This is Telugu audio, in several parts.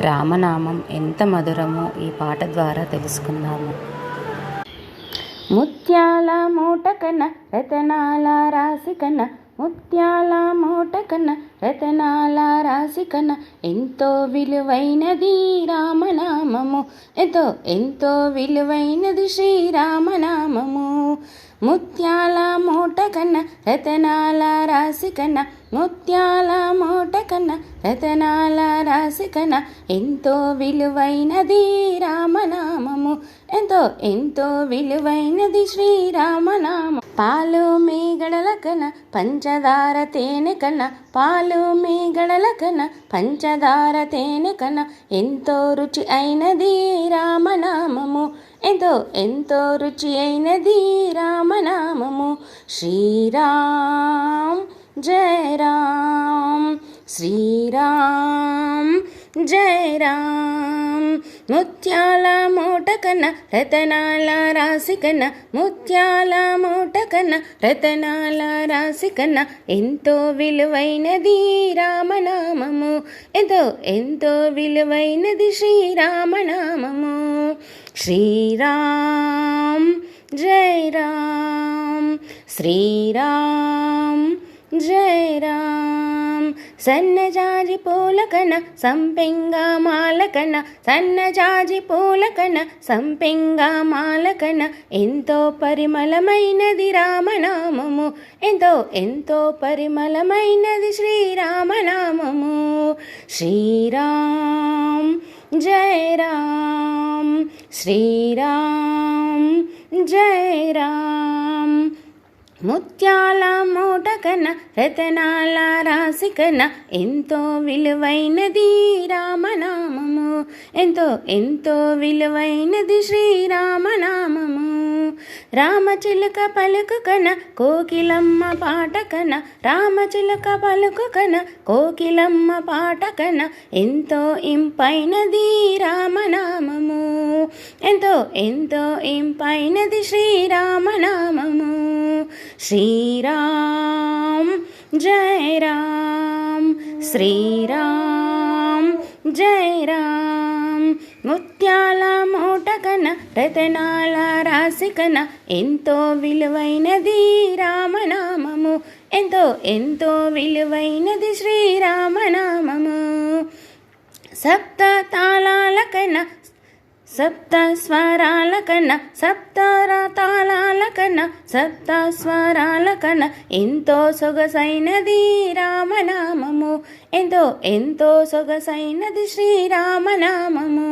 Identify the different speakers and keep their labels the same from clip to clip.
Speaker 1: రామనామం ఎంత మధురమో ఈ పాట ద్వారా తెలుసుకుందాము. ముత్యాల మూట కన్నా రతనాల రాశి కన్నా, ముత్యాల మూట కన్నా రతనాల రాశి కన్నా ఎంతో విలువైనది రామనామము, ఎంతో విలువైనది శ్రీరామనామము. ముత్యాల మూట కన్నా రతనాల రాశి కన్నా, ముత్యాల మూట కన్నా రతనాల రాశి కన్నా ఎంతో విలువైనది రామనామము, ఎంతో విలువైనది శ్రీరామనామం. పాలు మీగడల కన్నా పంచదార తేనె కన్నా, పాలు మీగడల కన్నా పంచదార తేనె కన్నా ఎంతో రుచి అయినది రామనామము, ఎంతో రుచి అయినది రామనామము. శ్రీరామ్ జయ రామ్, శ్రీరామ్ జయ రామ్. ముత్యాల మూట కన్నా రతనాల రాశి కన్నా, ముత్యాల మూట కన్నా రతనాల రాశి కన్నా ఎంతో విలువైనది రామనామము, ఎంతో విలువైనది శ్రీరామనామము. శ్రీరామ్ జయ రామ్, శ్రీరామ్ జయ రామ్. సన్నజాజి పూల కన్నా సంపెంగ మాల కన్నా, సన్నజాజి పూల కన్నా సంపెంగ మాల కన్నా ఎంతో పరిమళమైనది రామనామము, ఎంతో పరిమళమైనది శ్రీరామనామము. శ్రీరామ్ జయ రామ్, శ్రీరామ్ జయ రామ్. ముత్యాల మూట కన్నా రతనాల రాశి కన్నా ఎంతో విలువైనది రామనామము, ఎంతో విలువైనది శ్రీరామనామము. రామచిలుక పలుకు కన్నా కోకిలమ్మ పాట కన్నా, రామచిలుక పలుకు కన్నా కోకిలమ్మ పాట కన్నా ఎంతో ఇంపైనది రామనామము, ఎంతో ఇంపైనది శ్రీరామనామము. శ్రీరామ్ జయ రామ్, శ్రీరామ్ జయ రామ్. ముత్యాల మూట కన్నా రతనాల రాశి కన్నా ఎంతో విలువైనది రామనామము, ఎంతో విలువైనది శ్రీరామనామము. సప్త తాళాల కన్నా సప్త స్వరాల కన్నా, సప్త తాళాల కన్నా సప్త స్వరాల కన్నా ఎంతో సొగసైనది రామనామము, ఎంతో సొగసైనది శ్రీరామనామము.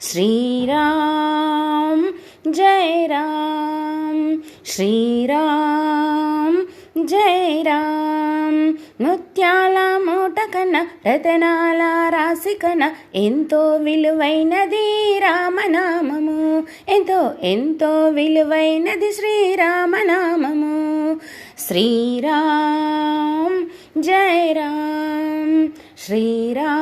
Speaker 1: శ్రీరామ్ జయ రామ్, శ్రీరామ్ జయ రామ్. ముత్యాల మూట కన్నా రతనాల రాశి కన్నా ఎంతో విలువైనది రామనామము, ఎంతో విలువైనది శ్రీరామనామము. శ్రీరామ్ జయ రామ్, శ్రీరామ్.